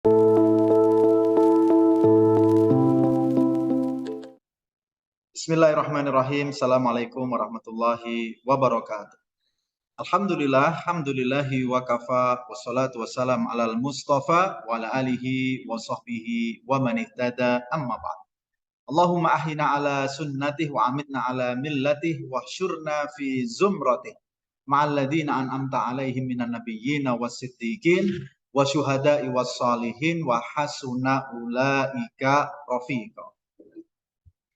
Bismillahirrahmanirrahim. Assalamualaikum warahmatullahi wabarakatuh. Alhamdulillah, hamdulillahi wa kafa, wassalatu wassalam alal mustafa wa ala alihi wa sahbihi wa man ihtada amma ba'd. Allahumma ahina ala sunnatih wa amitna ala millatih wa syurna fi zumratih ma'al ladhina an'amta alaihim minan nabiyyina was siddiqin wa syuhada'i was salihin wa hasuna ulaika rafiqa.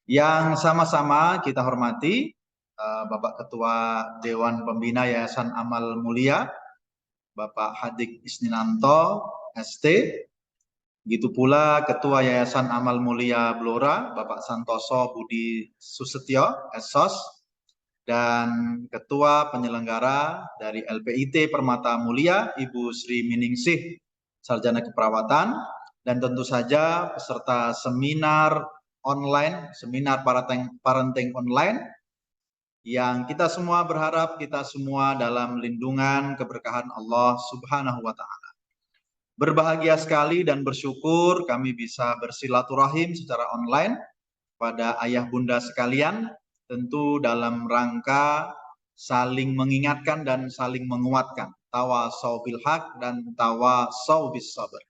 Yang sama-sama kita hormati Bapak Ketua Dewan Pembina Yayasan Amal Mulia, Bapak Hadik Isninanto, ST. Begitu pula Ketua Yayasan Amal Mulia Blora, Bapak Santoso Budi Susetyo, SOS. Dan Ketua Penyelenggara dari LPIT Permata Mulia, Ibu Sri Miningsih, Sarjana Keperawatan. Dan tentu saja peserta seminar online, seminar parenting online, yang kita semua berharap kita semua dalam lindungan keberkahan Allah Subhanahu wa Ta'ala. Berbahagia sekali dan bersyukur kami bisa bersilaturahim secara online pada ayah bunda sekalian, tentu dalam rangka saling mengingatkan dan saling menguatkan, tawasau bil haq dan tawasau bis sabr.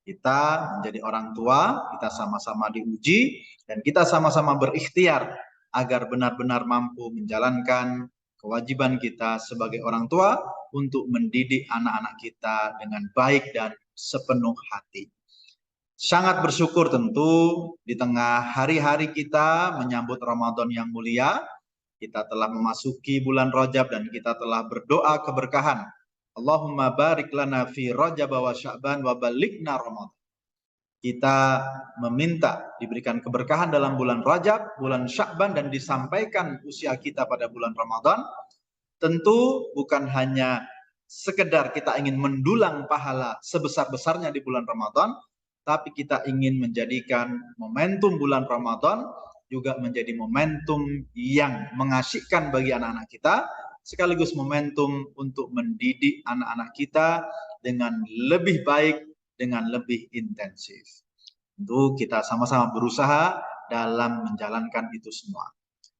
Kita menjadi orang tua, kita sama-sama diuji, dan kita sama-sama berikhtiar agar benar-benar mampu menjalankan kewajiban kita sebagai orang tua untuk mendidik anak-anak kita dengan baik dan sepenuh hati. Sangat bersyukur tentu di tengah hari-hari kita menyambut Ramadan yang mulia, kita telah memasuki bulan Rajab dan kita telah berdoa keberkahan. Allahumma barik lana fi Rajab wa Sya'ban wa balighna Ramadan. Kita meminta diberikan keberkahan dalam bulan Rajab, bulan Sya'ban, dan disampaikan usia kita pada bulan Ramadan. Tentu bukan hanya sekedar kita ingin mendulang pahala sebesar-besarnya di bulan Ramadan, tapi kita ingin menjadikan momentum bulan Ramadan juga menjadi momentum yang mengasyikkan bagi anak-anak kita, sekaligus momentum untuk mendidik anak-anak kita dengan lebih baik, dengan lebih intensif. Tentu kita sama-sama berusaha dalam menjalankan itu semua.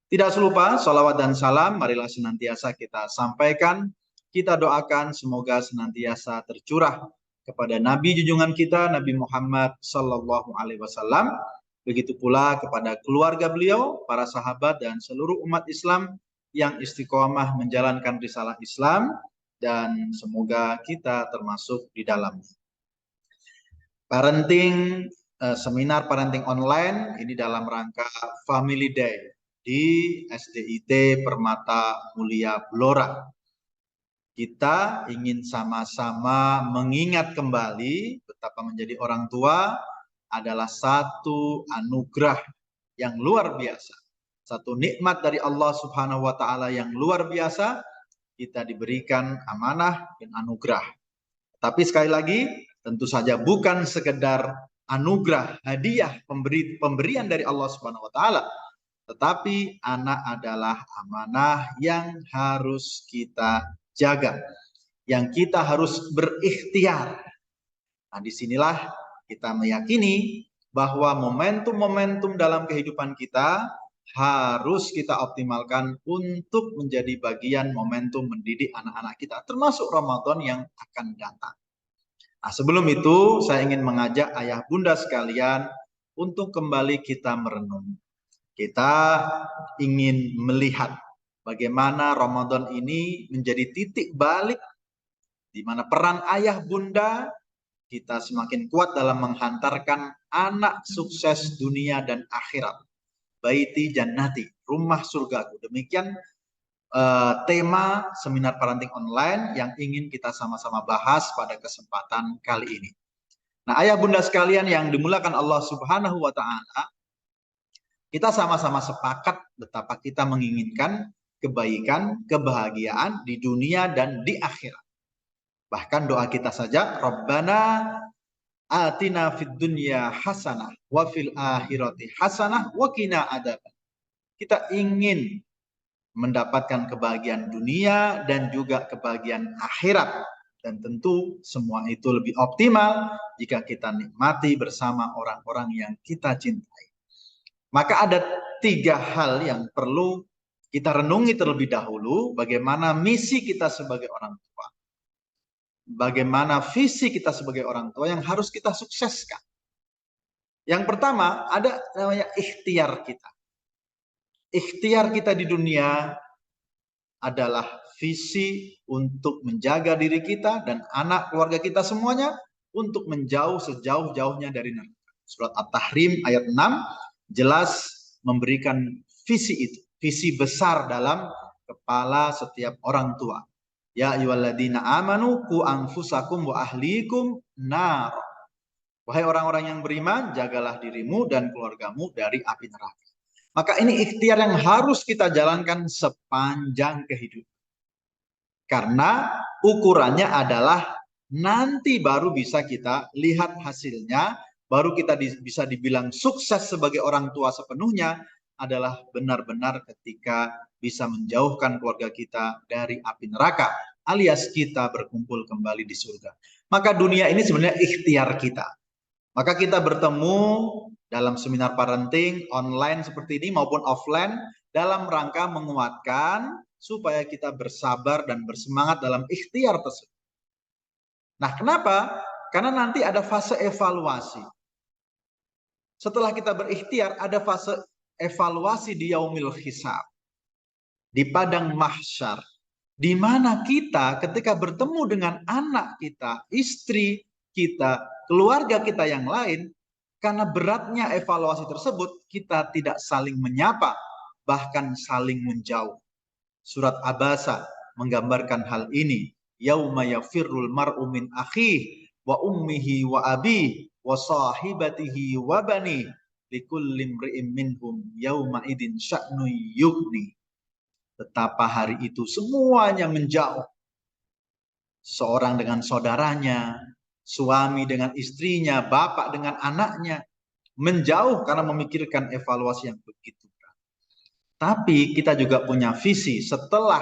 Tidak selupa, sholawat dan salam marilah senantiasa kita sampaikan, kita doakan semoga senantiasa tercurah kepada Nabi junjungan kita, Nabi Muhammad Sallallahu Alaihi Wasallam. Begitu pula kepada keluarga beliau, para sahabat dan seluruh umat Islam yang istiqomah menjalankan risalah Islam, dan semoga kita termasuk di dalamnya. Parenting, seminar parenting online ini dalam rangka Family Day di SDIT Permata Mulia Blora. Kita ingin sama-sama mengingat kembali betapa menjadi orang tua adalah satu anugerah yang luar biasa. Satu nikmat dari Allah Subhanahu wa Ta'ala yang luar biasa. Kita diberikan amanah dan anugerah. Tapi sekali lagi, tentu saja bukan sekedar anugerah, hadiah, pemberian dari Allah Subhanahu wa Ta'ala, tetapi anak adalah amanah yang harus kita jaga, yang kita harus berikhtiar. Nah, disinilah kita meyakini bahwa momentum-momentum dalam kehidupan kita harus kita optimalkan untuk menjadi bagian momentum mendidik anak-anak kita, termasuk Ramadan yang akan datang. Nah, sebelum itu saya ingin mengajak ayah bunda sekalian untuk kembali kita merenung. Kita ingin melihat bagaimana Ramadan ini menjadi titik balik di mana peran ayah bunda kita semakin kuat dalam menghantarkan anak sukses dunia dan akhirat. Baiti jannati, rumah surgaku. Demikian tema seminar parenting online yang ingin kita sama-sama bahas pada kesempatan kali ini. Nah, ayah bunda sekalian yang dimulakan Allah Subhanahu wa Ta'ala, kita sama-sama sepakat betapa kita menginginkan kebaikan, kebahagiaan di dunia dan di akhirat. Bahkan doa kita saja, Rabbana atina fid dunya hasanah wa fil akhirati hasanah wa qina adzaban. Kita ingin mendapatkan kebahagiaan dunia dan juga kebahagiaan akhirat. Dan tentu semua itu lebih optimal jika kita nikmati bersama orang-orang yang kita cintai. Maka ada 3 hal yang perlu kita renungi terlebih dahulu, bagaimana misi kita sebagai orang tua. Bagaimana visi kita sebagai orang tua yang harus kita sukseskan. Yang pertama ada namanya ikhtiar kita. Ikhtiar kita di dunia adalah visi untuk menjaga diri kita dan anak keluarga kita semuanya untuk menjauh sejauh-jauhnya dari neraka. Surat At-Tahrim ayat 6 jelas memberikan visi itu, visi besar dalam kepala setiap orang tua. Ya ayyuhalladzina amanu qu anfusakum wa ahlikum nar. Wahai orang-orang yang beriman, jagalah dirimu dan keluargamu dari api neraka. Maka ini ikhtiar yang harus kita jalankan sepanjang kehidupan. Karena ukurannya adalah nanti baru bisa kita lihat hasilnya, baru kita bisa dibilang sukses sebagai orang tua sepenuhnya adalah benar-benar ketika bisa menjauhkan keluarga kita dari api neraka, alias kita berkumpul kembali di surga. Maka dunia ini sebenarnya ikhtiar kita. Maka kita bertemu dalam seminar parenting online seperti ini maupun offline dalam rangka menguatkan supaya kita bersabar dan bersemangat dalam ikhtiar tersebut. Nah, kenapa? Karena nanti ada fase evaluasi. Setelah kita berikhtiar, ada fase evaluasi di yaumil hisab, di padang mahsyar, di mana kita ketika bertemu dengan anak kita, istri kita, keluarga kita yang lain, karena beratnya evaluasi tersebut, kita tidak saling menyapa, bahkan saling menjauh. Surat Abasa menggambarkan hal ini. Yauma yafirrul mar'u min akhihi wa ummihi wa abihi wa sahibatihi wa bani likulli imri'in minhum yauma idin sya'nu yughni. Betapa hari itu semuanya menjauh. Seorang dengan saudaranya, suami dengan istrinya, bapak dengan anaknya, menjauh karena memikirkan evaluasi yang begitu berat. Tapi kita juga punya visi. Setelah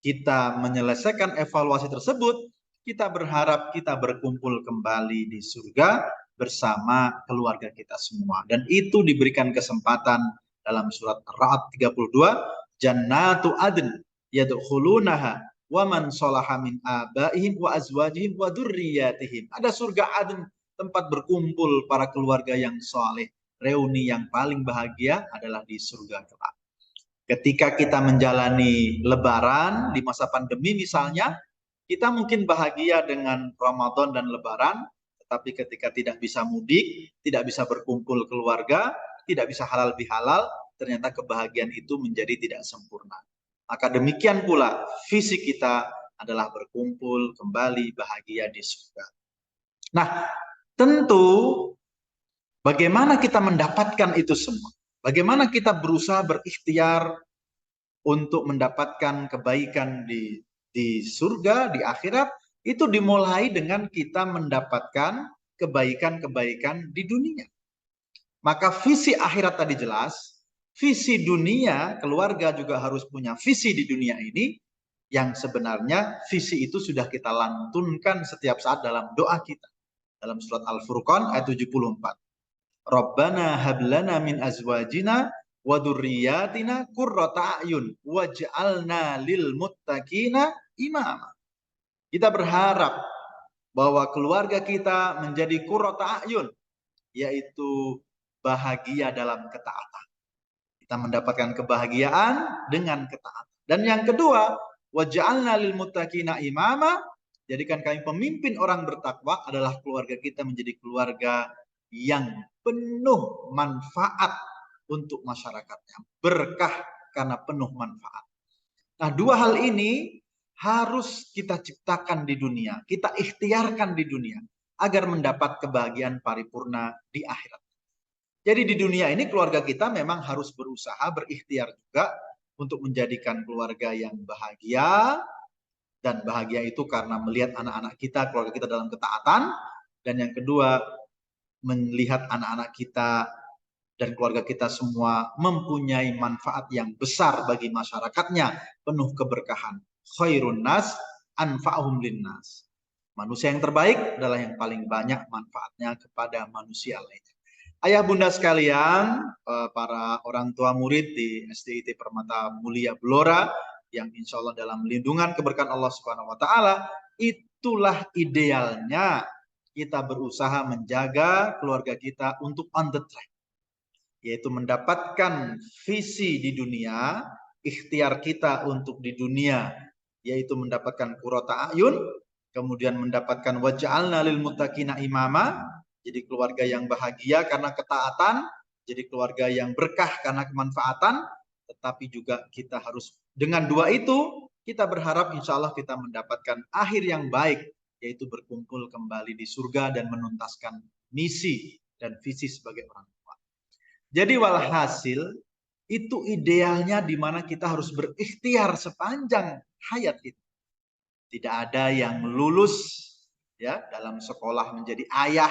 kita menyelesaikan evaluasi tersebut, kita berharap kita berkumpul kembali di surga bersama keluarga kita semua. Dan itu diberikan kesempatan dalam surat Ar-Ra'd 32, Jannatu adn yadkhulunaha wa man sholaha min abaihim wa azwajihim wa dzurriyyatihim. Ada surga adn, tempat berkumpul para keluarga yang soleh. Reuni yang paling bahagia adalah di surga kelak. Ketika kita menjalani lebaran di masa pandemi misalnya, kita mungkin bahagia dengan Ramadan dan lebaran, tetapi ketika tidak bisa mudik, tidak bisa berkumpul keluarga, tidak bisa halal bihalal, ternyata kebahagiaan itu menjadi tidak sempurna. Maka demikian pula visi kita adalah berkumpul kembali bahagia di surga. Nah, tentu bagaimana kita mendapatkan itu semua? Bagaimana kita berusaha berikhtiar untuk mendapatkan kebaikan di surga, di akhirat, itu dimulai dengan kita mendapatkan kebaikan-kebaikan di dunia. Maka visi akhirat tadi jelas, visi dunia, keluarga juga harus punya visi di dunia ini, yang sebenarnya visi itu sudah kita lantunkan setiap saat dalam doa kita. Dalam surat Al-Furqan ayat 74. Rabbana hablana min azwajina wa dzurriyyatina qurrata a'yun waj'alna lil muttaqina imama. Kita berharap bahwa keluarga kita menjadi qurrata a'yun, yaitu bahagia dalam ketaatan. Kita mendapatkan kebahagiaan dengan ketaatan. Dan yang kedua, waj'alna lil muttaqina imama, jadikan kami pemimpin orang bertakwa adalah keluarga kita menjadi keluarga yang penuh manfaat untuk masyarakatnya. Berkah karena penuh manfaat. Nah, dua hal ini harus kita ciptakan di dunia, kita ikhtiarkan di dunia agar mendapat kebahagiaan paripurna di akhirat. Jadi di dunia ini keluarga kita memang harus berusaha, berikhtiar juga untuk menjadikan keluarga yang bahagia, dan bahagia itu karena melihat anak-anak kita, keluarga kita dalam ketaatan. Dan yang kedua, melihat anak-anak kita dan keluarga kita semua mempunyai manfaat yang besar bagi masyarakatnya, penuh keberkahan. Khairun nas anfa'uhum linnas. Manusia yang terbaik adalah yang paling banyak manfaatnya kepada manusia lainnya. Ayah bunda sekalian, para orang tua murid di SDIT Permata Mulia Blora, yang insya Allah dalam lindungan keberkahan Allah Subhanahu Wa Taala, itulah idealnya kita berusaha menjaga keluarga kita untuk on the track, yaitu mendapatkan visi di dunia, ikhtiar kita untuk di dunia, yaitu mendapatkan qurrata a'yun, kemudian mendapatkan waj'alna lil muttaqina imama, jadi keluarga yang bahagia karena ketaatan, jadi keluarga yang berkah karena kemanfaatan, tetapi juga kita harus dengan dua itu, kita berharap insya Allah kita mendapatkan akhir yang baik, yaitu berkumpul kembali di surga dan menuntaskan misi dan visi sebagai orang tua. Jadi walhasil, itu idealnya di mana kita harus berikhtiar sepanjang hayat itu. Tidak ada yang lulus ya dalam sekolah menjadi ayah,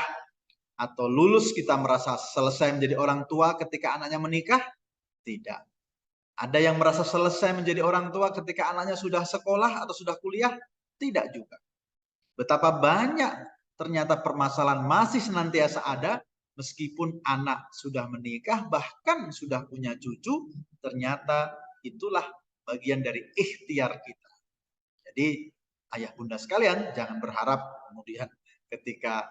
atau lulus kita merasa selesai menjadi orang tua ketika anaknya menikah. Tidak. Ada yang merasa selesai menjadi orang tua ketika anaknya sudah sekolah atau sudah kuliah. Tidak juga. Betapa banyak ternyata permasalahan masih senantiasa ada meskipun anak sudah menikah, bahkan sudah punya cucu. Ternyata itulah bagian dari ikhtiar kita. Jadi ayah bunda sekalian, jangan berharap kemudian ketika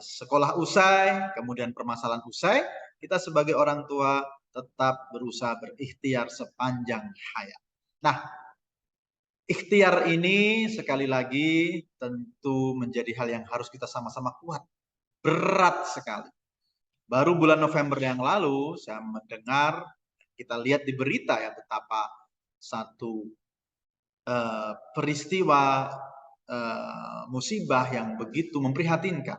sekolah usai, kemudian permasalahan usai, kita sebagai orang tua tetap berusaha berikhtiar sepanjang hayat. Nah, ikhtiar ini sekali lagi tentu menjadi hal yang harus kita sama-sama kuat. Berat sekali. Baru bulan November yang lalu saya mendengar, kita lihat di berita ya betapa satu peristiwa musibah yang begitu memprihatinkan.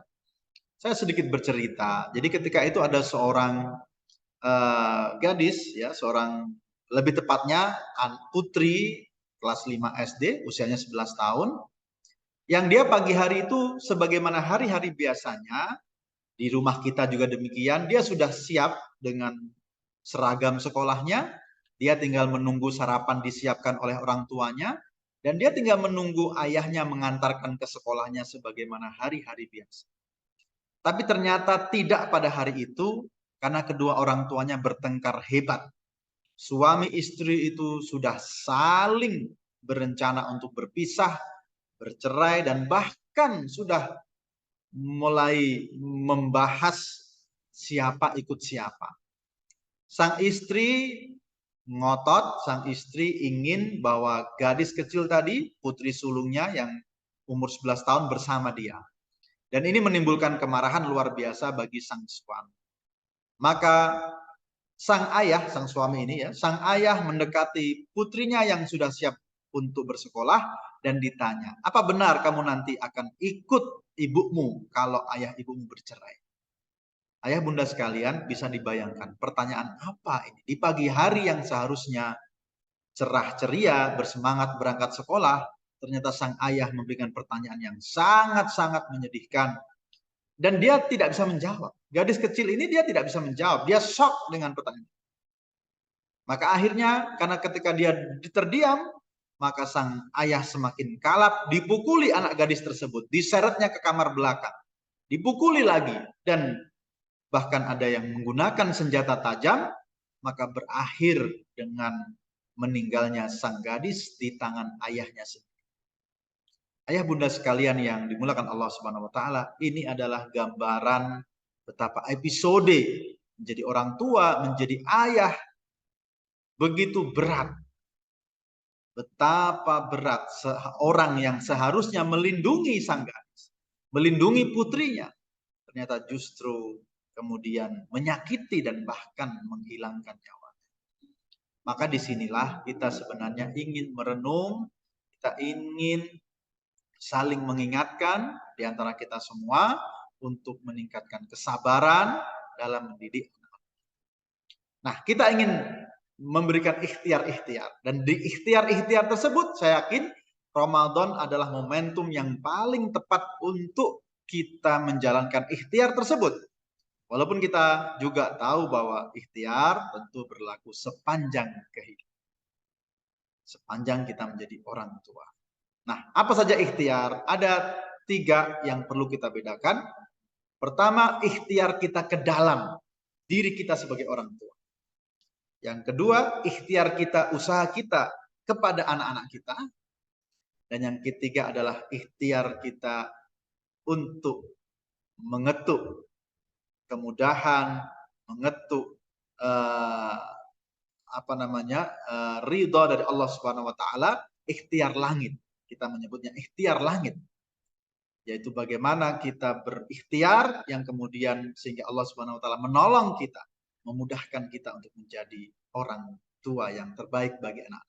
Saya sedikit bercerita. Jadi ketika itu ada seorang gadis, ya, seorang lebih tepatnya putri kelas 5 SD, usianya 11 tahun, yang dia pagi hari itu sebagaimana hari-hari biasanya, di rumah kita juga demikian, dia sudah siap dengan seragam sekolahnya, dia tinggal menunggu sarapan disiapkan oleh orang tuanya, dan dia tinggal menunggu ayahnya mengantarkan ke sekolahnya sebagaimana hari-hari biasa. Tapi ternyata tidak pada hari itu, karena kedua orang tuanya bertengkar hebat. Suami istri itu sudah saling berencana untuk berpisah, bercerai, dan bahkan sudah mulai membahas siapa ikut siapa. Sang istri ngotot, sang istri ingin bahwa gadis kecil tadi, putri sulungnya yang umur 11 tahun bersama dia. Dan ini menimbulkan kemarahan luar biasa bagi sang suami. Maka sang ayah, sang suami ini ya, sang ayah mendekati putrinya yang sudah siap untuk bersekolah dan ditanya, apa benar kamu nanti akan ikut ibumu kalau ayah ibumu bercerai? Ayah bunda sekalian, bisa dibayangkan pertanyaan apa ini? Di pagi hari yang seharusnya cerah ceria, bersemangat berangkat sekolah, ternyata sang ayah memberikan pertanyaan yang sangat-sangat menyedihkan. Dan dia tidak bisa menjawab. Gadis kecil ini dia tidak bisa menjawab. Dia shock dengan pertanyaan. Maka akhirnya karena ketika dia terdiam, maka sang ayah semakin kalap, dipukuli anak gadis tersebut, diseretnya ke kamar belakang, dipukuli lagi, dan bahkan ada yang menggunakan senjata tajam, maka berakhir dengan meninggalnya sang gadis di tangan ayahnya sendiri. Ayah bunda sekalian yang dimulakan Allah Subhanahu wa taala, ini adalah gambaran betapa episode menjadi orang tua, menjadi ayah begitu berat. Betapa berat seorang yang seharusnya melindungi sang gadis, melindungi putrinya, ternyata justru kemudian menyakiti dan bahkan menghilangkan nyawanya. Maka disinilah kita sebenarnya ingin merenung, kita ingin saling mengingatkan di antara kita semua untuk meningkatkan kesabaran dalam mendidik anak. Nah, kita ingin memberikan ikhtiar-ikhtiar. Dan di ikhtiar-ikhtiar tersebut, saya yakin Ramadan adalah momentum yang paling tepat untuk kita menjalankan ikhtiar tersebut. Walaupun kita juga tahu bahwa ikhtiar tentu berlaku sepanjang kehidupan. Sepanjang kita menjadi orang tua. Nah, apa saja ikhtiar? Ada 3 yang perlu kita bedakan. Pertama, ikhtiar kita ke dalam diri kita sebagai orang tua. Yang kedua, ikhtiar kita, usaha kita kepada anak-anak kita. Dan yang ketiga adalah ikhtiar kita untuk mengetuk kemudahan, mengetuk ridho dari Allah Subhanahu wa taala, ikhtiar langit. Kita menyebutnya ikhtiar langit. Yaitu bagaimana kita berikhtiar yang kemudian sehingga Allah Subhanahu wa taala menolong kita, memudahkan kita untuk menjadi orang tua yang terbaik bagi anak.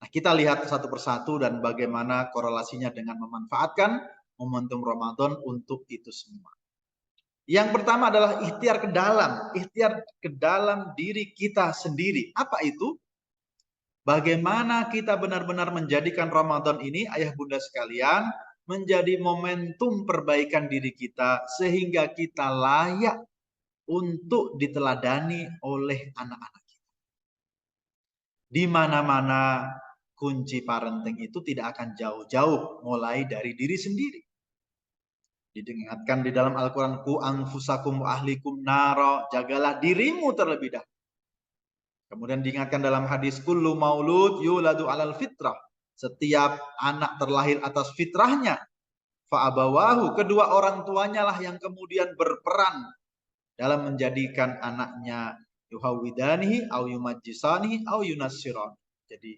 Nah, kita lihat satu persatu dan bagaimana korelasinya dengan memanfaatkan momentum Ramadan untuk itu semua. Yang pertama adalah ikhtiar ke dalam diri kita sendiri. Apa itu? Bagaimana kita benar-benar menjadikan Ramadan ini, ayah bunda sekalian, menjadi momentum perbaikan diri kita sehingga kita layak untuk diteladani oleh anak-anak kita. Di mana-mana kunci parenting itu tidak akan jauh-jauh mulai dari diri sendiri. Diingatkan di dalam Al-Quran, ku anfusakum wa ahlikum naro, jagalah dirimu terlebih dahulu. Kemudian diingatkan dalam hadis, kullu maulud yuladu alal fitrah, setiap anak terlahir atas fitrahnya. Fa'abawahu, kedua orang tuanya lah yang kemudian berperan dalam menjadikan anaknya yuhawidanihi au yumajjisanihi au yunassirani. Jadi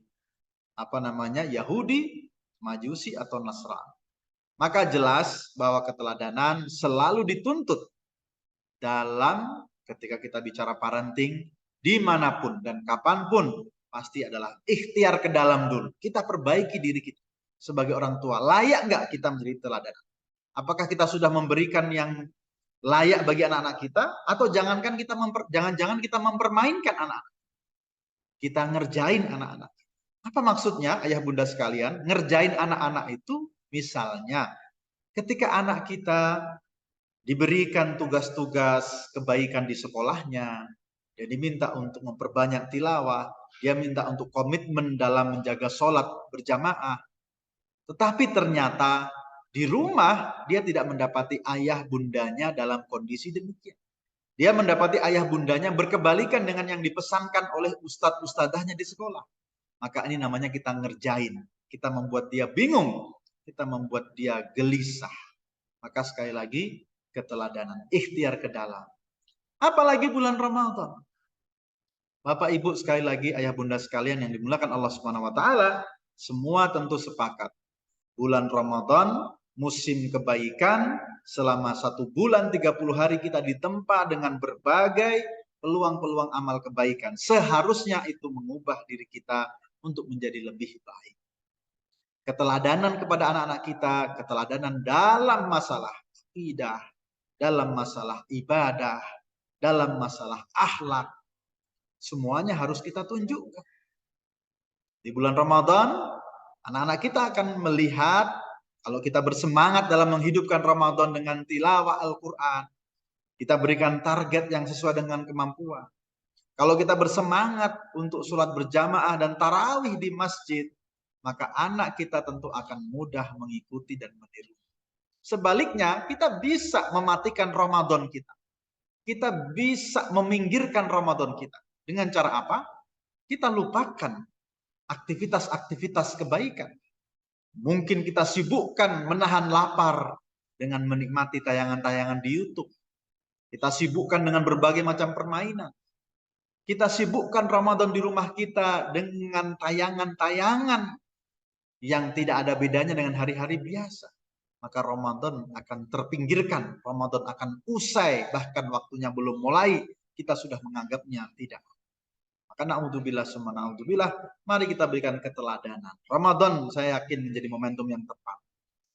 Yahudi, Majusi atau Nasrani. Maka jelas bahwa keteladanan selalu dituntut dalam ketika kita bicara parenting, dimanapun dan kapanpun pasti adalah ikhtiar ke dalam dulu. Kita perbaiki diri kita sebagai orang tua. Layak nggak kita menjadi teladan? Apakah kita sudah memberikan yang layak bagi anak-anak kita, atau jangan-jangan kita mempermainkan anak-anak? Kita ngerjain anak-anak. Apa maksudnya, ayah bunda sekalian? Ngerjain anak-anak itu misalnya ketika anak kita diberikan tugas-tugas kebaikan di sekolahnya, dia diminta untuk memperbanyak tilawah, dia minta untuk komitmen dalam menjaga sholat berjamaah. Tetapi ternyata di rumah dia tidak mendapati ayah bundanya dalam kondisi demikian. Dia mendapati ayah bundanya berkebalikan dengan yang dipesankan oleh ustadz-ustadzahnya di sekolah. Maka ini namanya kita ngerjain. Kita membuat dia bingung. Kita membuat dia gelisah. Maka sekali lagi, keteladanan, ikhtiar ke dalam. Apalagi bulan Ramadan. Bapak Ibu sekali lagi, ayah bunda sekalian yang dimuliakan Allah Subhanahu wa taala, semua tentu sepakat. Bulan Ramadan, musim kebaikan, selama 1 bulan 30 hari kita ditempa dengan berbagai peluang-peluang amal kebaikan. Seharusnya itu mengubah diri kita untuk menjadi lebih baik. Keteladanan kepada anak-anak kita, keteladanan dalam masalah akidah, dalam masalah ibadah, dalam masalah akhlak, semuanya harus kita tunjukkan. Di bulan Ramadan, anak-anak kita akan melihat kalau kita bersemangat dalam menghidupkan Ramadan dengan tilawah Al-Quran, kita berikan target yang sesuai dengan kemampuan. Kalau kita bersemangat untuk sholat berjamaah dan tarawih di masjid, maka anak kita tentu akan mudah mengikuti dan meniru. Sebaliknya, kita bisa mematikan Ramadan kita. Kita bisa meminggirkan Ramadan kita. Dengan cara apa? Kita lupakan aktivitas-aktivitas kebaikan. Mungkin kita sibukkan menahan lapar dengan menikmati tayangan-tayangan di YouTube. Kita sibukkan dengan berbagai macam permainan. Kita sibukkan Ramadan di rumah kita dengan tayangan-tayangan yang tidak ada bedanya dengan hari-hari biasa. Maka Ramadan akan terpinggirkan, Ramadan akan usai, bahkan waktunya belum mulai, kita sudah menganggapnya tidak. Maka na'udzubillah summa na'udzubillah, mari kita berikan keteladanan. Ramadan saya yakin menjadi momentum yang tepat.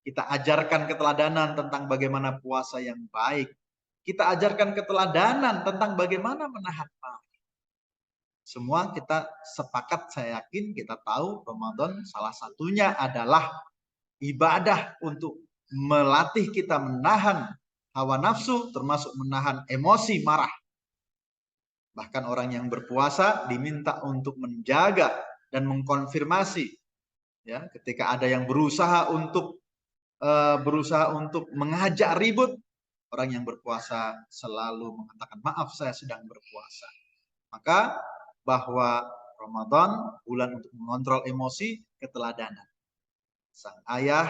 Kita ajarkan keteladanan tentang bagaimana puasa yang baik. Kita ajarkan keteladanan tentang bagaimana menahan marah. Semua kita sepakat, saya yakin kita tahu Ramadan salah satunya adalah ibadah untuk melatih kita menahan hawa nafsu, termasuk menahan emosi marah. Bahkan orang yang berpuasa diminta untuk menjaga dan mengkonfirmasi Ya, ketika ada yang berusaha untuk mengajak ribut, orang yang berpuasa selalu mengatakan, maaf saya sedang berpuasa. Maka bahwa Ramadan bulan untuk mengontrol emosi, keteladanan. Sang ayah,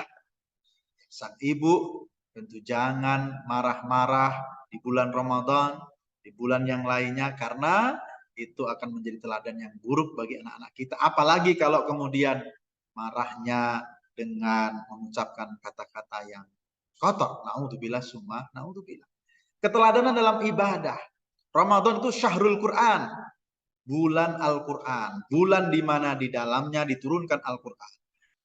sang ibu tentu jangan marah-marah di bulan Ramadan, di bulan yang lainnya, karena itu akan menjadi teladan yang buruk bagi anak-anak kita. Apalagi kalau kemudian marahnya dengan mengucapkan kata-kata yang kotor. Na'udzubillah summa na'udzubillah. Keteladanan dalam ibadah. Ramadan itu syahrul Quran, bulan Al-Quran, bulan di mana di dalamnya diturunkan Al-Quran,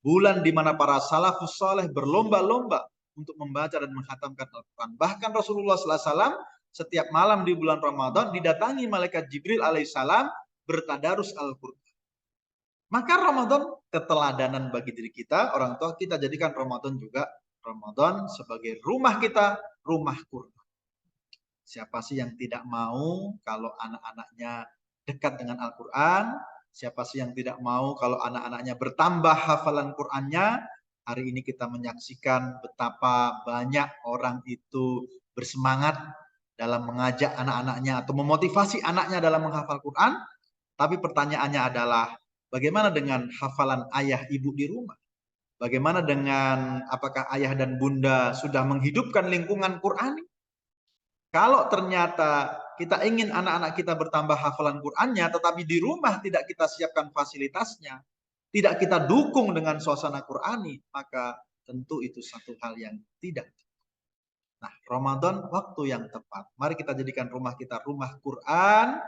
bulan di mana para salafus saleh berlomba-lomba untuk membaca dan menghatamkan Al-Quran. Bahkan Rasulullah SAW setiap malam di bulan Ramadan didatangi malaikat Jibril alaihissalam bertadarus Al-Quran. Maka Ramadan keteladanan bagi diri kita, orang tua kita jadikan Ramadan juga Ramadan sebagai rumah kita, rumah Quran. Siapa sih yang tidak mau kalau anak-anaknya dekat dengan Al-Quran? Siapa sih yang tidak mau kalau anak-anaknya bertambah hafalan Qurannya? Hari ini kita menyaksikan betapa banyak orang itu bersemangat dalam mengajak anak-anaknya atau memotivasi anaknya dalam menghafal Quran. Tapi pertanyaannya adalah, bagaimana dengan hafalan ayah ibu di rumah? Bagaimana dengan apakah ayah dan bunda sudah menghidupkan lingkungan Quran? Kalau ternyata kita ingin anak-anak kita bertambah hafalan Qur'annya, tetapi di rumah tidak kita siapkan fasilitasnya, tidak kita dukung dengan suasana Qur'ani, maka tentu itu satu hal yang tidak. Nah, Ramadan waktu yang tepat. Mari kita jadikan rumah kita rumah Qur'an,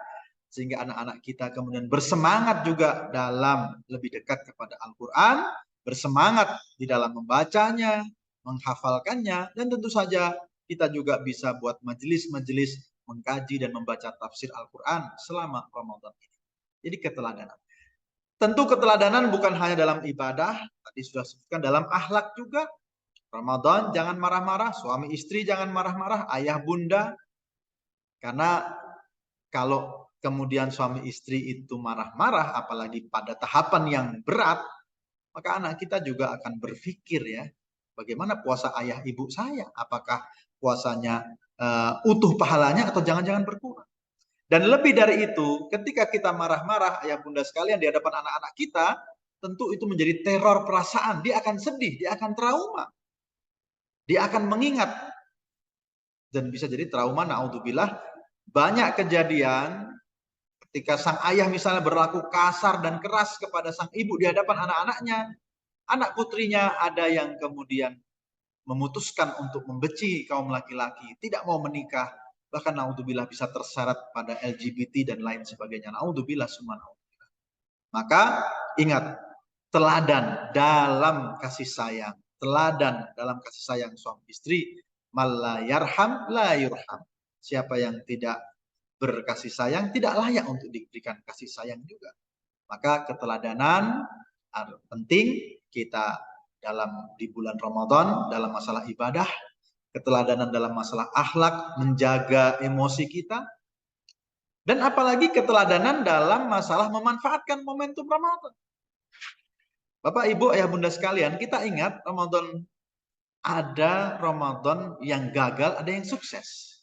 sehingga anak-anak kita kemudian bersemangat juga dalam lebih dekat kepada Al-Quran, bersemangat di dalam membacanya, menghafalkannya, dan tentu saja kita juga bisa buat majelis-majelis mengkaji dan membaca tafsir Al-Quran selama Ramadan ini. Jadi keteladanan. Tentu keteladanan bukan hanya dalam ibadah, tadi sudah sebutkan dalam akhlak juga. Ramadan jangan marah-marah, suami istri jangan marah-marah, ayah bunda. Karena kalau kemudian suami istri itu marah-marah, apalagi pada tahapan yang berat, maka anak kita juga akan berpikir ya, bagaimana puasa ayah ibu saya? Apakah puasanya utuh pahalanya atau jangan-jangan berkurang? Dan lebih dari itu, ketika kita marah-marah, ayah bunda sekalian, di hadapan anak-anak kita, tentu itu menjadi teror perasaan. Dia akan sedih, dia akan trauma. Dia akan mengingat. Dan bisa jadi trauma, na'udzubillah. Banyak kejadian ketika sang ayah misalnya berlaku kasar dan keras kepada sang ibu di hadapan anak-anaknya, anak putrinya ada yang kemudian memutuskan untuk membenci kaum laki-laki, tidak mau menikah, bahkan naudzubillah bisa terseret pada LGBT dan lain sebagainya. Naudzubillah summa naudzubillah. Maka ingat, teladan dalam kasih sayang, teladan dalam kasih sayang suami istri, malla yarham la yurham. Siapa yang tidak berkasih sayang tidak layak untuk diberikan kasih sayang juga. Maka keteladanan penting kita dalam di bulan Ramadan dalam masalah ibadah, keteladanan dalam masalah akhlak, menjaga emosi kita, dan apalagi keteladanan dalam masalah memanfaatkan momentum Ramadan. Bapak, Ibu, Ayah, Bunda sekalian, kita ingat Ramadan, ada Ramadan yang gagal, ada yang sukses.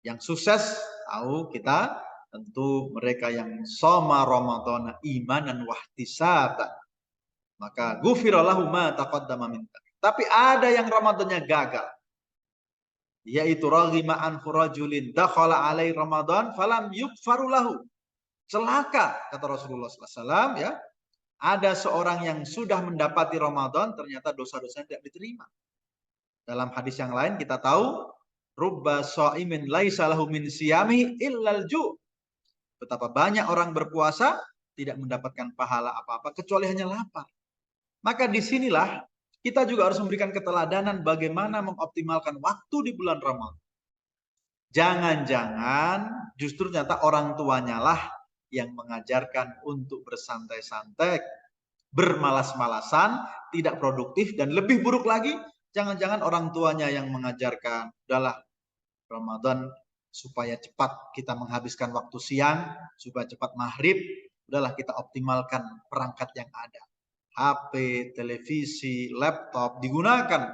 Yang sukses tahu kita tentu mereka yang soma Ramadan imanan wahtisaban. Maka ghufirallahu ma taqaddama min. Tapi ada yang Ramadannya gagal. Yaitu raghima an rajulin dakhala alai Ramadan falam yukfaru lahu. Celaka kata Rasulullah SAW ya. Ada seorang yang sudah mendapati Ramadan ternyata dosa-dosanya tidak diterima. Dalam hadis yang lain kita tahu rubba shaimin laisa lahu min siyami illal ju'. Betapa banyak orang berpuasa tidak mendapatkan pahala apa-apa kecuali hanya lapar. Maka disinilah kita juga harus memberikan keteladanan bagaimana mengoptimalkan waktu di bulan Ramadan. Jangan-jangan justru ternyata orang tuanya lah yang mengajarkan untuk bersantai-santai, bermalas-malasan, tidak produktif, dan lebih buruk lagi, jangan-jangan orang tuanya yang mengajarkan, udahlah Ramadan supaya cepat kita menghabiskan waktu siang, supaya cepat maghrib, udahlah kita optimalkan perangkat yang ada. HP, televisi, laptop digunakan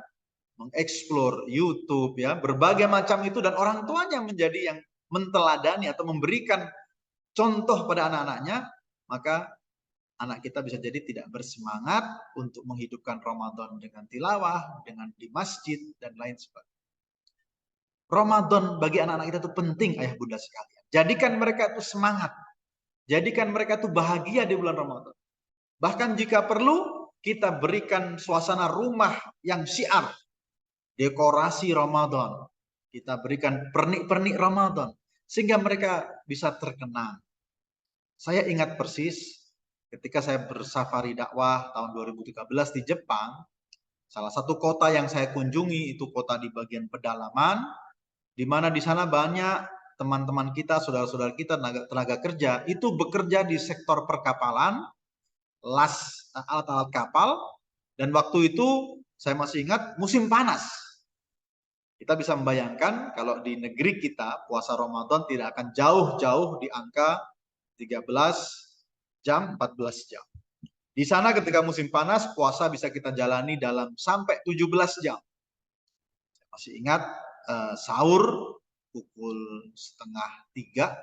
mengeksplor YouTube ya, berbagai macam itu, dan orang tuanya menjadi yang menteladani atau memberikan contoh pada anak-anaknya, maka anak kita bisa jadi tidak bersemangat untuk menghidupkan Ramadan dengan tilawah, dengan di masjid dan lain sebagainya. Ramadan bagi anak-anak kita itu penting, ayah bunda sekalian. Jadikan mereka itu semangat. Jadikan mereka itu bahagia di bulan Ramadan. Bahkan jika perlu, kita berikan suasana rumah yang syiar. Dekorasi Ramadan. Kita berikan pernik-pernik Ramadan. Sehingga mereka bisa terkenang. Saya ingat persis ketika saya bersafari dakwah tahun 2013 di Jepang. Salah satu kota yang saya kunjungi itu kota di bagian pedalaman, di mana di sana banyak teman-teman kita, saudara-saudara kita, tenaga kerja, itu bekerja di sektor perkapalan, alat-alat kapal, dan waktu itu saya masih ingat musim panas. Kita bisa membayangkan kalau di negeri kita, puasa Ramadan tidak akan jauh-jauh di angka 13 jam, 14 jam. Di sana ketika musim panas, puasa bisa kita jalani dalam sampai 17 jam. Saya masih ingat sahur pukul 2:30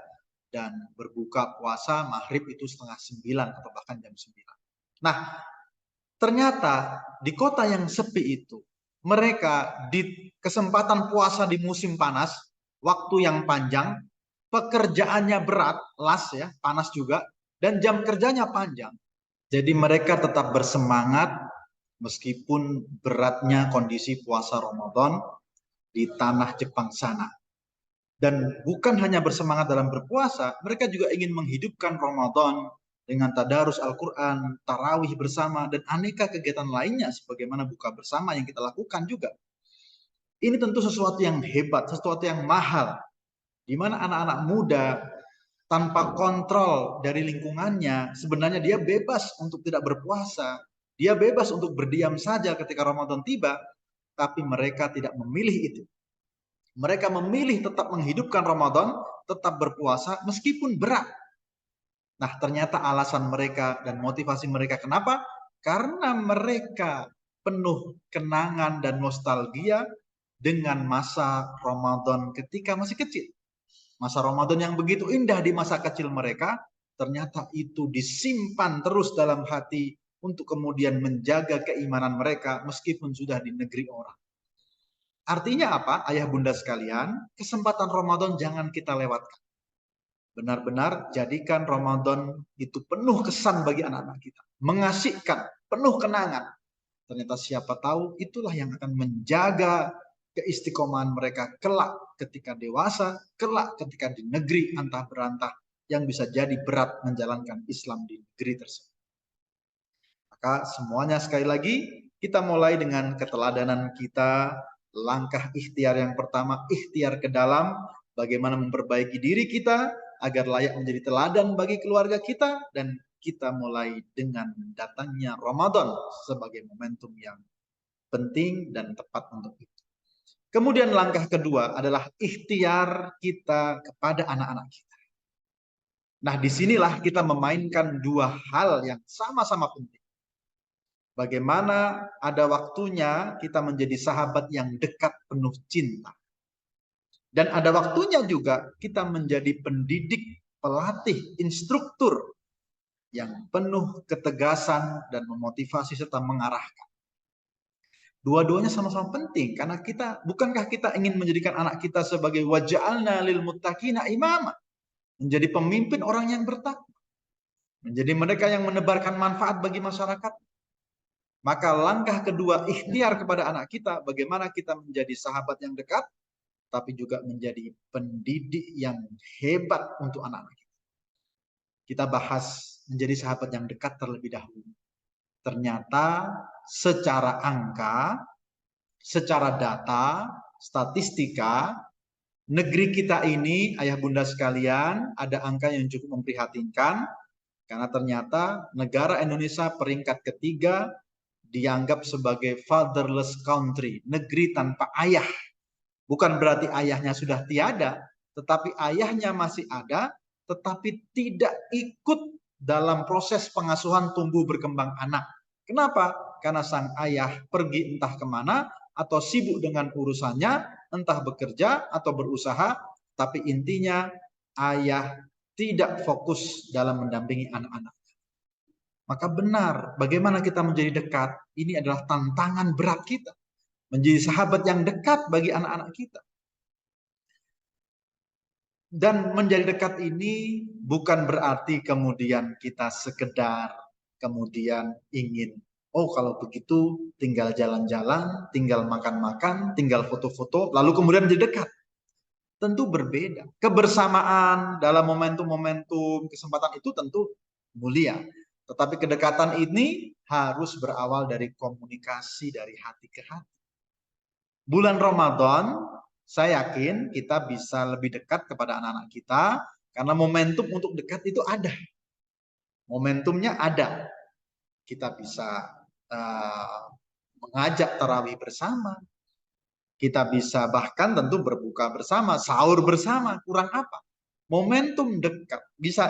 dan berbuka puasa maghrib itu 8:30 atau bahkan jam 9. Nah, ternyata di kota yang sepi itu, mereka di kesempatan puasa di musim panas, waktu yang panjang, pekerjaannya berat, las ya, panas juga, dan jam kerjanya panjang. Jadi mereka tetap bersemangat meskipun beratnya kondisi puasa Ramadan di tanah Jepang sana. Dan bukan hanya bersemangat dalam berpuasa, mereka juga ingin menghidupkan Ramadan dengan tadarus Al-Quran, tarawih bersama, dan aneka kegiatan lainnya sebagaimana buka bersama yang kita lakukan juga. Ini tentu sesuatu yang hebat, sesuatu yang mahal, di mana anak-anak muda tanpa kontrol dari lingkungannya, sebenarnya dia bebas untuk tidak berpuasa, dia bebas untuk berdiam saja ketika Ramadan tiba, tapi mereka tidak memilih itu. Mereka memilih tetap menghidupkan Ramadan, tetap berpuasa meskipun berat. Nah, ternyata alasan mereka dan motivasi mereka kenapa? Karena mereka penuh kenangan dan nostalgia dengan masa Ramadan ketika masih kecil. Masa Ramadan yang begitu indah di masa kecil mereka, ternyata itu disimpan terus dalam hati untuk kemudian menjaga keimanan mereka meskipun sudah di negeri orang. Artinya apa, ayah bunda sekalian? Kesempatan Ramadan jangan kita lewatkan. Benar-benar jadikan Ramadan itu penuh kesan bagi anak-anak kita. Mengasihkan, penuh kenangan. Ternyata siapa tahu itulah yang akan menjaga keistiqomahan mereka kelak ketika dewasa, kelak ketika di negeri antah berantah yang bisa jadi berat menjalankan Islam di negeri tersebut. Maka semuanya sekali lagi kita mulai dengan keteladanan kita. Langkah ikhtiar yang pertama, ikhtiar ke dalam, bagaimana memperbaiki diri kita agar layak menjadi teladan bagi keluarga kita, dan kita mulai dengan datangnya Ramadan sebagai momentum yang penting dan tepat untuk itu. Kemudian langkah kedua adalah ikhtiar kita kepada anak-anak kita. Nah, disinilah kita memainkan dua hal yang sama-sama penting. Bagaimana ada waktunya kita menjadi sahabat yang dekat penuh cinta. Dan ada waktunya juga kita menjadi pendidik, pelatih, instruktur yang penuh ketegasan dan memotivasi serta mengarahkan. Dua-duanya sama-sama penting karena bukankah kita ingin menjadikan anak kita sebagai waja'alna lil muttaqina imama, menjadi pemimpin orang yang bertakwa, menjadi mereka yang menebarkan manfaat bagi masyarakat. Maka langkah kedua, ikhtiar kepada anak kita, bagaimana kita menjadi sahabat yang dekat, tapi juga menjadi pendidik yang hebat untuk anak-anak kita. Kita bahas menjadi sahabat yang dekat terlebih dahulu. Ternyata secara angka, secara data, statistika, negeri kita ini, ayah bunda sekalian, ada angka yang cukup memprihatinkan, karena ternyata negara Indonesia peringkat ketiga dianggap sebagai fatherless country, negeri tanpa ayah. Bukan berarti ayahnya sudah tiada, tetapi ayahnya masih ada, tetapi tidak ikut dalam proses pengasuhan tumbuh berkembang anak. Kenapa? Karena sang ayah pergi entah kemana atau sibuk dengan urusannya, entah bekerja atau berusaha, tapi intinya ayah tidak fokus dalam mendampingi anak-anak. Maka benar, bagaimana kita menjadi dekat, ini adalah tantangan berat kita. Menjadi sahabat yang dekat bagi anak-anak kita. Dan menjadi dekat ini bukan berarti kemudian kita sekedar kemudian ingin, oh kalau begitu tinggal jalan-jalan, tinggal makan-makan, tinggal foto-foto, lalu kemudian menjadi dekat. Tentu berbeda. Kebersamaan dalam momentum-momentum kesempatan itu tentu mulia. Tetapi kedekatan ini harus berawal dari komunikasi dari hati ke hati. Bulan Ramadan, saya yakin kita bisa lebih dekat kepada anak-anak kita karena momentum untuk dekat itu ada. Momentumnya ada. Kita bisa mengajak tarawih bersama. Kita bisa bahkan tentu berbuka bersama, sahur bersama, kurang apa? Momentum dekat.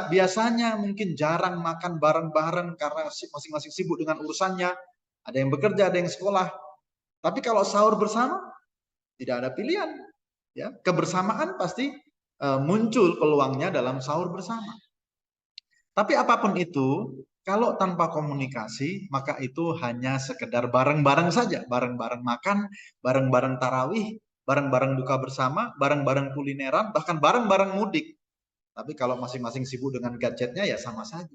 Biasanya mungkin jarang makan bareng-bareng karena masing-masing sibuk dengan urusannya. Ada yang bekerja, ada yang sekolah. Tapi kalau sahur bersama, tidak ada pilihan. Ya, kebersamaan pasti muncul peluangnya dalam sahur bersama. Tapi apapun itu, kalau tanpa komunikasi, maka itu hanya sekedar bareng-bareng saja. Bareng-bareng makan, bareng-bareng tarawih, bareng-bareng buka bersama, bareng-bareng kulineran, bahkan bareng-bareng mudik. Tapi kalau masing-masing sibuk dengan gadgetnya ya sama saja.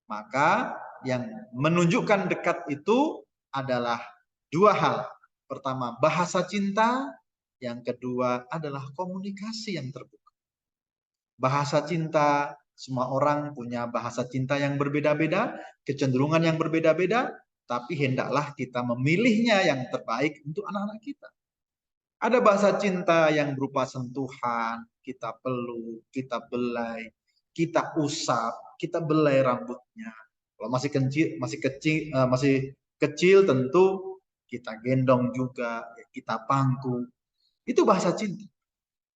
Maka yang menunjukkan dekat itu adalah dua hal. Pertama, bahasa cinta. Yang kedua adalah komunikasi yang terbuka. Bahasa cinta, semua orang punya bahasa cinta yang berbeda-beda, kecenderungan yang berbeda-beda, tapi hendaklah kita memilihnya yang terbaik untuk anak-anak kita. Ada bahasa cinta yang berupa sentuhan, kita peluk, kita belai, kita usap, kita belai rambutnya. Kalau masih kecil tentu kita gendong juga, kita pangku. Itu bahasa cinta.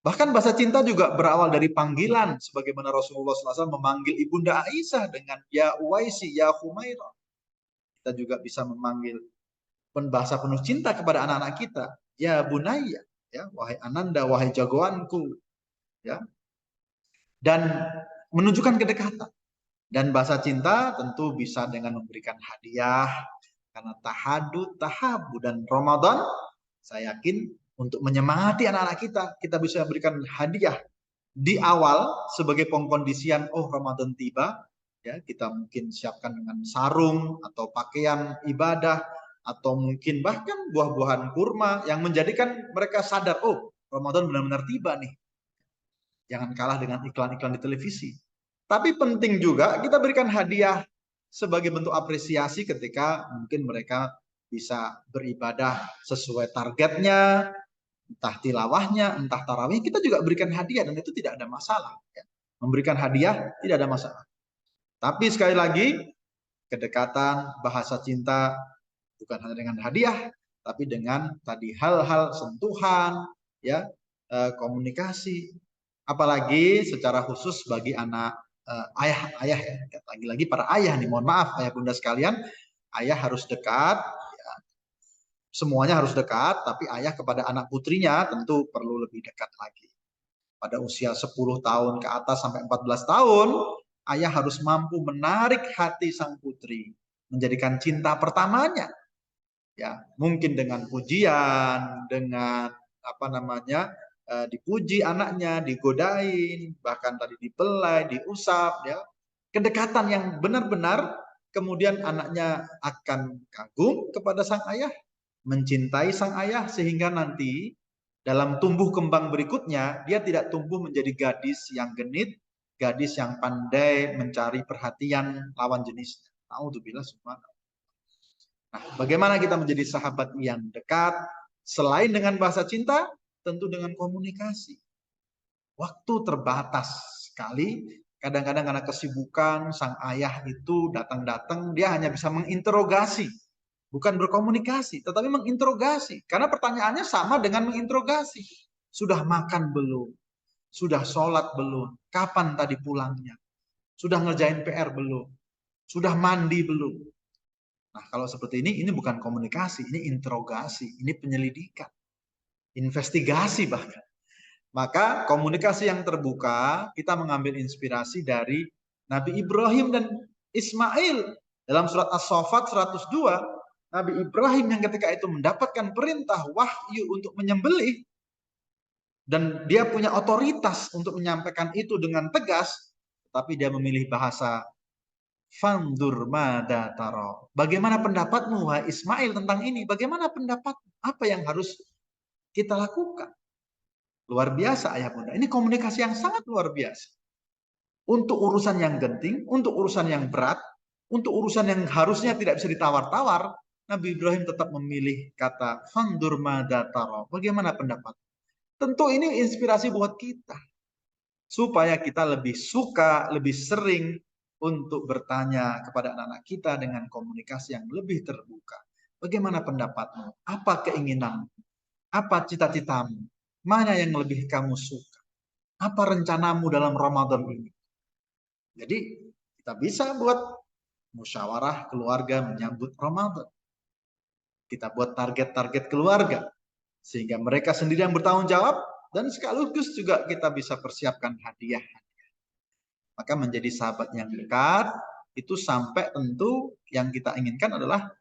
Bahkan bahasa cinta juga berawal dari panggilan, sebagaimana Rasulullah SAW memanggil Ibunda Aisyah dengan ya Uwaisi, ya Humairah. Kita juga bisa memanggil bahasa penuh cinta kepada anak-anak kita, ya Bunaya, ya wahai Ananda, wahai jagoanku, ya. Dan menunjukkan kedekatan. Dan bahasa cinta tentu bisa dengan memberikan hadiah, karena tahabu dan Ramadan, saya yakin untuk menyemangati anak-anak kita bisa berikan hadiah di awal sebagai pengkondisian, oh Ramadan tiba, ya kita mungkin siapkan dengan sarung atau pakaian ibadah atau mungkin bahkan buah-buahan kurma yang menjadikan mereka sadar, oh Ramadan benar-benar tiba nih. Jangan kalah dengan iklan-iklan di televisi. Tapi penting juga kita berikan hadiah sebagai bentuk apresiasi ketika mungkin mereka bisa beribadah sesuai targetnya, entah tilawahnya, entah tarawih, kita juga berikan hadiah dan itu tidak ada masalah. Ya. Memberikan hadiah tidak ada masalah. Tapi sekali lagi, kedekatan, bahasa cinta bukan hanya dengan hadiah, tapi dengan tadi hal-hal sentuhan, ya, komunikasi. Apalagi secara khusus bagi anak ayah ya. Lagi-lagi para ayah nih, mohon maaf ayah bunda sekalian, ayah harus dekat. Semuanya harus dekat, tapi ayah kepada anak putrinya tentu perlu lebih dekat lagi. Pada usia 10 tahun ke atas sampai 14 tahun, ayah harus mampu menarik hati sang putri, menjadikan cinta pertamanya. Ya, mungkin dengan pujian, dengan dipuji anaknya, digodain, bahkan tadi dibelai, diusap, ya. Kedekatan yang benar-benar kemudian anaknya akan kagum kepada sang ayah, mencintai sang ayah sehingga nanti dalam tumbuh kembang berikutnya dia tidak tumbuh menjadi gadis yang genit, gadis yang pandai mencari perhatian lawan jenisnya. Nauzubillah semua. Nah, bagaimana kita menjadi sahabat yang dekat selain dengan bahasa cinta, tentu dengan komunikasi. Waktu terbatas sekali, kadang-kadang karena kesibukan sang ayah itu datang-datang dia hanya bisa menginterogasi. Bukan berkomunikasi, tetapi menginterogasi. Karena pertanyaannya sama dengan menginterogasi. Sudah makan belum? Sudah sholat belum? Kapan tadi pulangnya? Sudah ngerjain PR belum? Sudah mandi belum? Nah, kalau seperti ini bukan komunikasi, ini interogasi, ini penyelidikan, investigasi bahkan. Maka komunikasi yang terbuka, kita mengambil inspirasi dari Nabi Ibrahim dan Ismail. Dalam surat As-Saffat 102, Nabi Ibrahim yang ketika itu mendapatkan perintah wahyu untuk menyembelih, dan dia punya otoritas untuk menyampaikan itu dengan tegas, tapi dia memilih bahasa fandur mada taro. Bagaimana pendapatmu, wahai Ismail, tentang ini? Bagaimana pendapat? Apa yang harus kita lakukan? Luar biasa ayah bunda. Ini komunikasi yang sangat luar biasa. Untuk urusan yang genting, untuk urusan yang berat, untuk urusan yang harusnya tidak bisa ditawar-tawar, Nabi Ibrahim tetap memilih kata fandur mada taro. Bagaimana pendapat? Tentu ini inspirasi buat kita. Supaya kita lebih suka, lebih sering untuk bertanya kepada anak-anak kita dengan komunikasi yang lebih terbuka. Bagaimana pendapatmu? Apa keinginanmu? Apa cita-citamu? Mana yang lebih kamu suka? Apa rencanamu dalam Ramadan ini? Jadi kita bisa buat musyawarah keluarga menyambut Ramadan. Kita buat target-target keluarga. Sehingga mereka sendiri yang bertanggung jawab. Dan sekaligus juga kita bisa persiapkan hadiah. Maka menjadi sahabat yang dekat itu sampai tentu yang kita inginkan adalah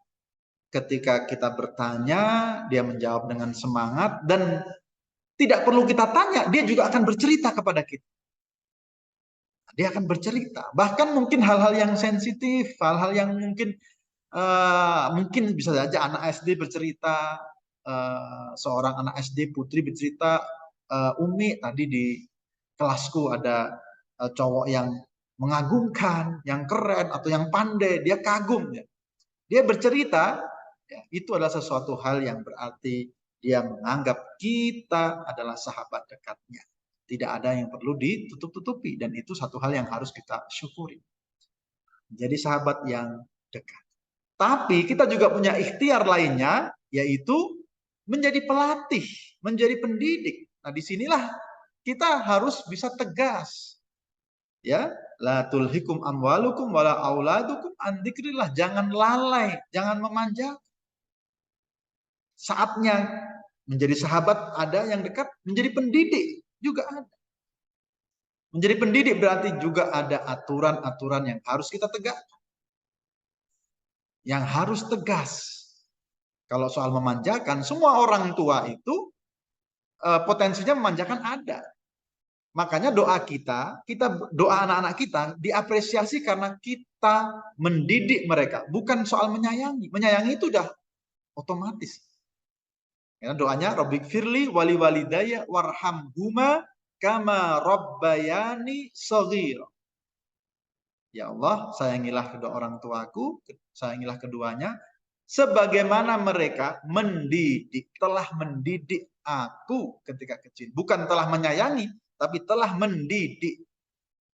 ketika kita bertanya, dia menjawab dengan semangat dan tidak perlu kita tanya, dia juga akan bercerita kepada kita. Dia akan bercerita, bahkan mungkin hal-hal yang sensitif, hal-hal yang mungkin bisa saja anak SD bercerita, seorang anak SD putri bercerita, Umi tadi di kelasku ada cowok yang mengagumkan, yang keren atau yang pandai, dia kagum ya. Dia bercerita, ya, itu adalah sesuatu hal yang berarti dia menganggap kita adalah sahabat dekatnya. Tidak ada yang perlu ditutup-tutupi dan itu satu hal yang harus kita syukuri. Jadi sahabat yang dekat. Tapi kita juga punya ikhtiar lainnya, yaitu menjadi pelatih, menjadi pendidik. Nah, disinilah kita harus bisa tegas. Ya, la tulhikum amwalukum wala auladukum an dzikrillah. Jangan lalai, jangan memanjakan. Saatnya menjadi sahabat ada yang dekat, menjadi pendidik juga ada. Menjadi pendidik berarti juga ada aturan-aturan yang harus kita tegakkan. Yang harus tegas. Kalau soal memanjakan, semua orang tua itu potensinya memanjakan ada. Makanya doa kita doa anak-anak kita diapresiasi karena kita mendidik mereka, bukan soal menyayangi. Menyayangi itu udah otomatis. Ya, doanya Rabbik firli wali walidaya warhamhuma kama rabbayani shaghir. Ya Allah, sayangilah kedua orang tuaku, sayangilah keduanya sebagaimana mereka telah mendidik aku ketika kecil. Bukan telah menyayangi, tapi telah mendidik.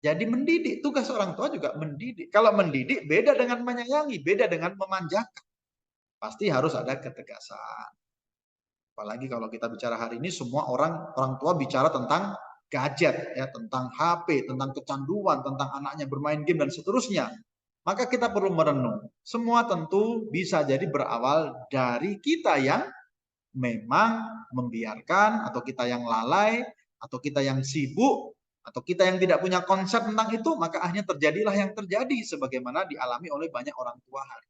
Jadi mendidik, tugas orang tua juga mendidik. Kalau mendidik beda dengan menyayangi, beda dengan memanjakan. Pasti harus ada ketegasan. Apalagi kalau kita bicara hari ini, semua orang tua bicara tentang gadget, ya, tentang HP, tentang kecanduan, tentang anaknya bermain game dan seterusnya. Maka kita perlu merenung. Semua tentu bisa jadi berawal dari kita yang memang membiarkan, atau kita yang lalai, atau kita yang sibuk, atau kita yang tidak punya konsep tentang itu, maka akhirnya terjadilah yang terjadi sebagaimana dialami oleh banyak orang tua hari.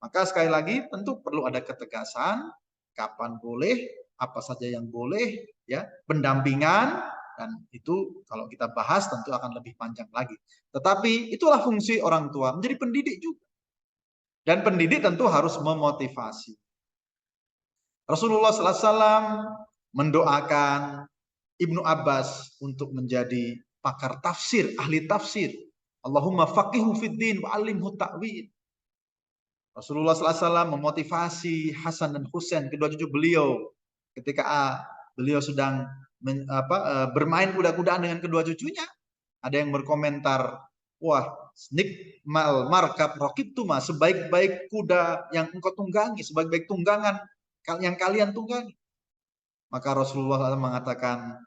Maka sekali lagi tentu perlu ada ketegasan, kapan boleh, apa saja yang boleh, ya, pendampingan, dan itu kalau kita bahas tentu akan lebih panjang lagi. Tetapi itulah fungsi orang tua, menjadi pendidik juga. Dan pendidik tentu harus memotivasi. Rasulullah SAW mendoakan Ibnu Abbas untuk menjadi pakar tafsir, ahli tafsir. Allahumma faqihu fid din wa alimhu ta'wil. Rasulullah SAW memotivasi Hasan dan Husain, kedua cucu beliau, ketika beliau sedang bermain kuda-kudaan dengan kedua cucunya. Ada yang berkomentar, wah, nikmal markab raqibtuma, sebaik-baik kuda yang engkau tunggangi, sebaik-baik tunggangan yang kalian tunggangi. Maka Rasulullah SAW mengatakan,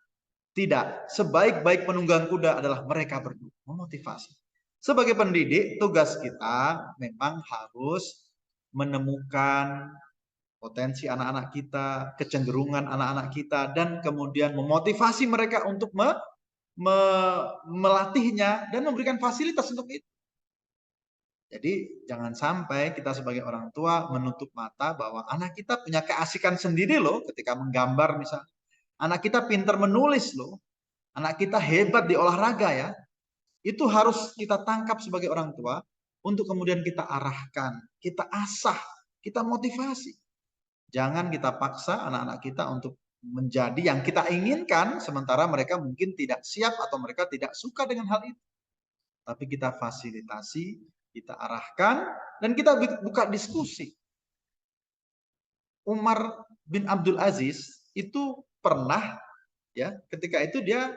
tidak, sebaik-baik penunggang kuda adalah mereka berdua. Memotivasi. Sebagai pendidik, tugas kita memang harus menemukan potensi anak-anak kita, kecenderungan anak-anak kita, dan kemudian memotivasi mereka untuk melatihnya dan memberikan fasilitas untuk itu. Jadi jangan sampai kita sebagai orang tua menutup mata bahwa anak kita punya keasikan sendiri loh ketika menggambar misalnya. Anak kita pintar menulis loh. Anak kita hebat di olahraga ya. Itu harus kita tangkap sebagai orang tua untuk kemudian kita arahkan, kita asah, kita motivasi. Jangan kita paksa anak-anak kita untuk menjadi yang kita inginkan sementara mereka mungkin tidak siap atau mereka tidak suka dengan hal itu. Tapi kita fasilitasi, kita arahkan, dan kita buka diskusi. Umar bin Abdul Aziz itu pernah ya ketika itu dia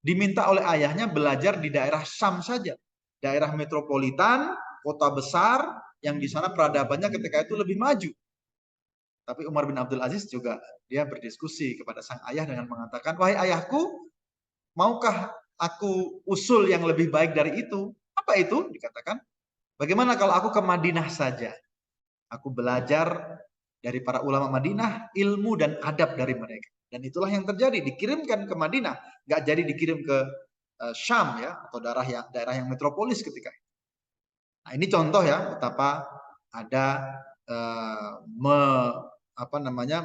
diminta oleh ayahnya belajar di daerah Syam saja, daerah metropolitan, kota besar yang di sana peradabannya ketika itu lebih maju. Tapi Umar bin Abdul Aziz juga dia berdiskusi kepada sang ayah dengan mengatakan, wahai ayahku, maukah aku usul yang lebih baik dari itu? Apa itu? Dikatakan, bagaimana kalau aku ke Madinah saja? Aku belajar dari para ulama Madinah, ilmu dan adab dari mereka. Dan itulah yang terjadi, dikirimkan ke Madinah, nggak jadi dikirim ke Syam ya, atau daerah yang metropolis ketika itu. Nah ini contoh ya betapa ada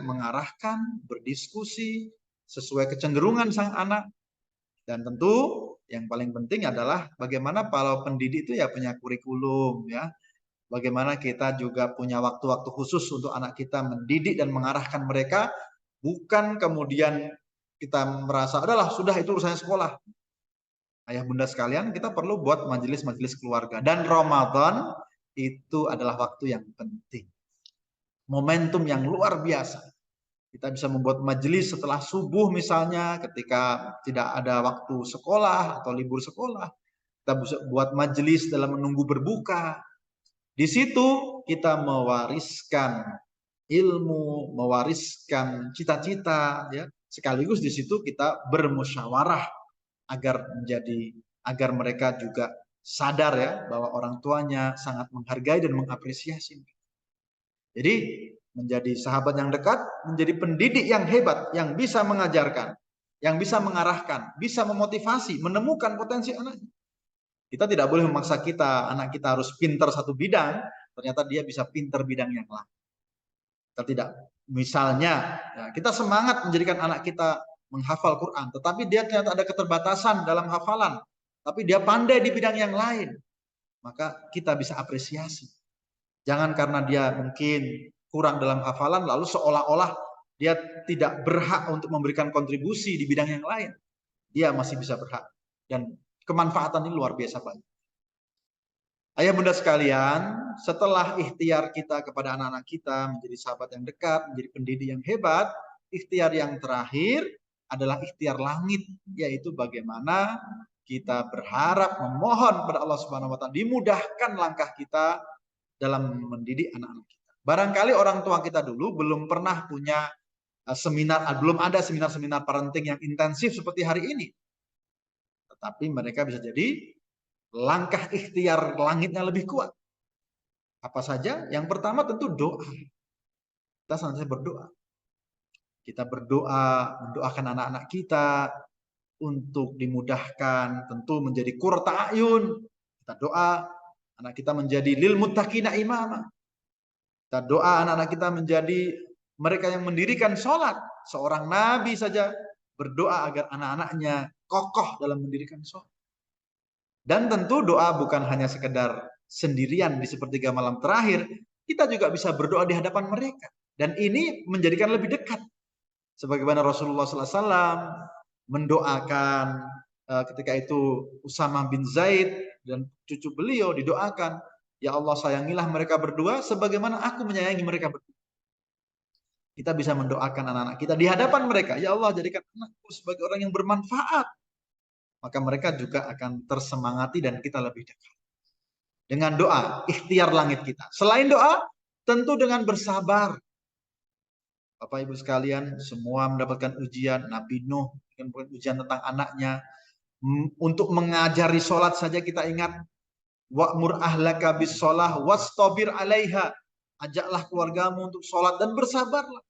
mengarahkan, berdiskusi sesuai kecenderungan sang anak. Dan tentu yang paling penting adalah bagaimana kalau pendidik itu ya punya kurikulum ya. Bagaimana kita juga punya waktu-waktu khusus untuk anak kita mendidik dan mengarahkan mereka, bukan kemudian kita merasa adalah sudah itu urusannya sekolah. Ayah bunda sekalian, kita perlu buat majelis-majelis keluarga, dan Ramadan itu adalah waktu yang penting. Momentum yang luar biasa. Kita bisa membuat majelis setelah subuh misalnya ketika tidak ada waktu sekolah atau libur sekolah. Kita bisa buat majelis dalam menunggu berbuka. Di situ kita mewariskan ilmu, mewariskan cita-cita ya. Sekaligus di situ kita bermusyawarah agar mereka juga sadar ya bahwa orang tuanya sangat menghargai dan mengapresiasi. Jadi menjadi sahabat yang dekat, menjadi pendidik yang hebat, yang bisa mengajarkan, yang bisa mengarahkan, bisa memotivasi, menemukan potensi anaknya. Kita tidak boleh memaksa anak kita harus pintar satu bidang, ternyata dia bisa pintar bidang yang lain. Kita tidak, misalnya, ya, kita semangat menjadikan anak kita menghafal Quran, tetapi dia ternyata ada keterbatasan dalam hafalan, tapi dia pandai di bidang yang lain, maka kita bisa apresiasi. Jangan karena dia mungkin kurang dalam hafalan lalu seolah-olah dia tidak berhak untuk memberikan kontribusi di bidang yang lain. Dia masih bisa berhak. Dan kemanfaatan ini luar biasa banyak. Ayah bunda sekalian, setelah ikhtiar kita kepada anak-anak kita menjadi sahabat yang dekat, menjadi pendidik yang hebat, ikhtiar yang terakhir adalah ikhtiar langit, yaitu bagaimana kita berharap memohon kepada Allah Subhanahu wa taala dimudahkan langkah kita dalam mendidik anak-anak kita. Barangkali orang tua kita dulu belum pernah punya seminar, belum ada seminar-seminar parenting yang intensif seperti hari ini. Tetapi mereka bisa jadi langkah ikhtiar langitnya lebih kuat. Apa saja? Yang pertama tentu doa. Kita senantiasa berdoa. Kita berdoa, mendoakan anak-anak kita untuk dimudahkan, tentu menjadi qurrata ayun. Kita doa anak kita menjadi lil muttaqina imama. Kita doa anak-anak kita menjadi mereka yang mendirikan sholat. Seorang nabi saja berdoa agar anak-anaknya kokoh dalam mendirikan sholat. Dan tentu doa bukan hanya sekedar sendirian di sepertiga malam terakhir. Kita juga bisa berdoa di hadapan mereka. Dan ini menjadikan lebih dekat. Sebagaimana Rasulullah SAW mendoakan ketika itu Usama bin Zaid dan cucu beliau didoakan, ya Allah sayangilah mereka berdua sebagaimana aku menyayangi mereka berdua. Kita bisa mendoakan anak-anak kita di hadapan mereka, ya Allah jadikan anakku sebagai orang yang bermanfaat. Maka mereka juga akan tersemangati dan kita lebih dekat. Dengan doa, ikhtiar langit kita. Selain doa, tentu dengan bersabar. Bapak Ibu sekalian, semua mendapatkan ujian. Nabi Nuh mendapatkan ujian tentang anaknya. Untuk mengajari sholat saja kita ingat. Wa'mur ahlaka bis sholah wastabir alaiha. ajaklah keluargamu untuk sholat dan bersabarlah.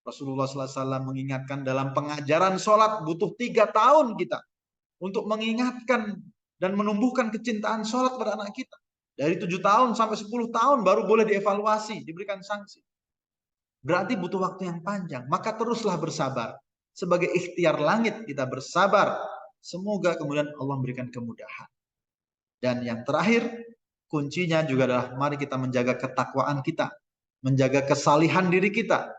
Rasulullah SAW mengingatkan dalam pengajaran sholat butuh 3 tahun kita untuk mengingatkan dan menumbuhkan kecintaan sholat pada anak kita. Dari 7 tahun sampai 10 tahun baru boleh dievaluasi, diberikan sanksi. Berarti butuh waktu yang panjang. Maka teruslah bersabar. Sebagai ikhtiar langit kita bersabar. Semoga kemudian Allah memberikan kemudahan. Dan yang terakhir, kuncinya juga adalah mari kita menjaga ketakwaan kita. Menjaga kesalihan diri kita.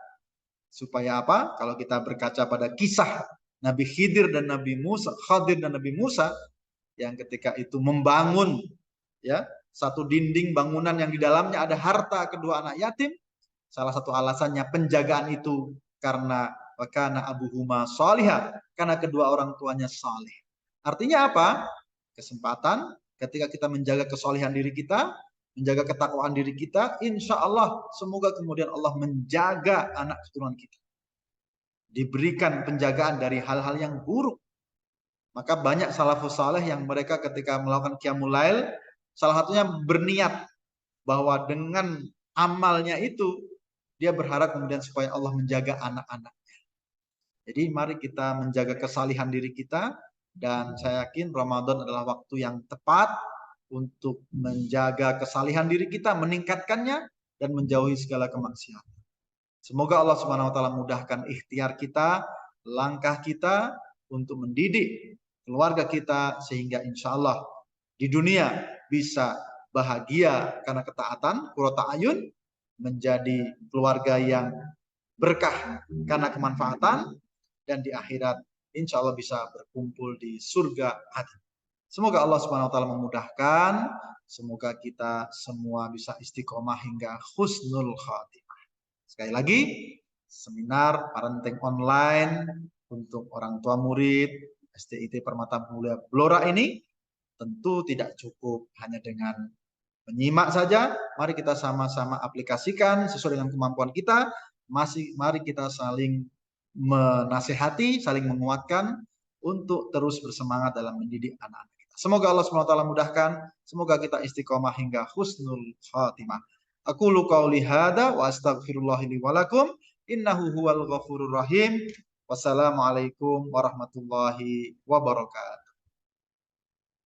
Supaya apa? Kalau kita berkaca pada kisah Nabi Khidir dan Nabi Musa, Khadir dan Nabi Musa, yang ketika itu membangun ya satu dinding bangunan yang di dalamnya ada harta kedua anak yatim. Salah satu alasannya penjagaan itu karena wakana abuhuma salihah, karena kedua orang tuanya saleh. Artinya apa? Kesempatan ketika kita menjaga kesolehan diri kita, menjaga ketakwaan diri kita, insya Allah semoga kemudian Allah menjaga anak keturunan kita. Diberikan penjagaan dari hal-hal yang buruk. Maka banyak salafus saleh yang mereka ketika melakukan qiyamul lail, salah satunya berniat bahwa dengan amalnya itu dia berharap kemudian supaya Allah menjaga anak-anaknya. Jadi mari kita menjaga kesalihan diri kita, dan saya yakin Ramadan adalah waktu yang tepat untuk menjaga kesalihan diri kita, meningkatkannya dan menjauhi segala kemaksiatan. Semoga Allah Subhanahu wa taala mudahkan ikhtiar kita, langkah kita untuk mendidik keluarga kita sehingga insya Allah di dunia bisa bahagia karena ketaatan, qurrata ayun, menjadi keluarga yang berkah karena kemanfaatan, dan di akhirat insya Allah bisa berkumpul di surga hati. Semoga Allah Subhanahu wa taala memudahkan, semoga kita semua bisa istiqomah hingga husnul khatimah. Sekali lagi, seminar parenting online untuk orang tua murid STIT Permata Mulia Blora ini tentu tidak cukup hanya dengan menyimak saja. Mari kita sama-sama aplikasikan sesuai dengan kemampuan kita. Mari kita saling menasihati, saling menguatkan untuk terus bersemangat dalam mendidik anak-anak kita. Semoga Allah SWT mudahkan, semoga kita istiqomah hingga husnul khatimah. Aqulu qauli hadza wa astaghfirullahi li wa lakum innahu huwal ghafurur rahim. Wassalamualaikum warahmatullahi wabarakatuh.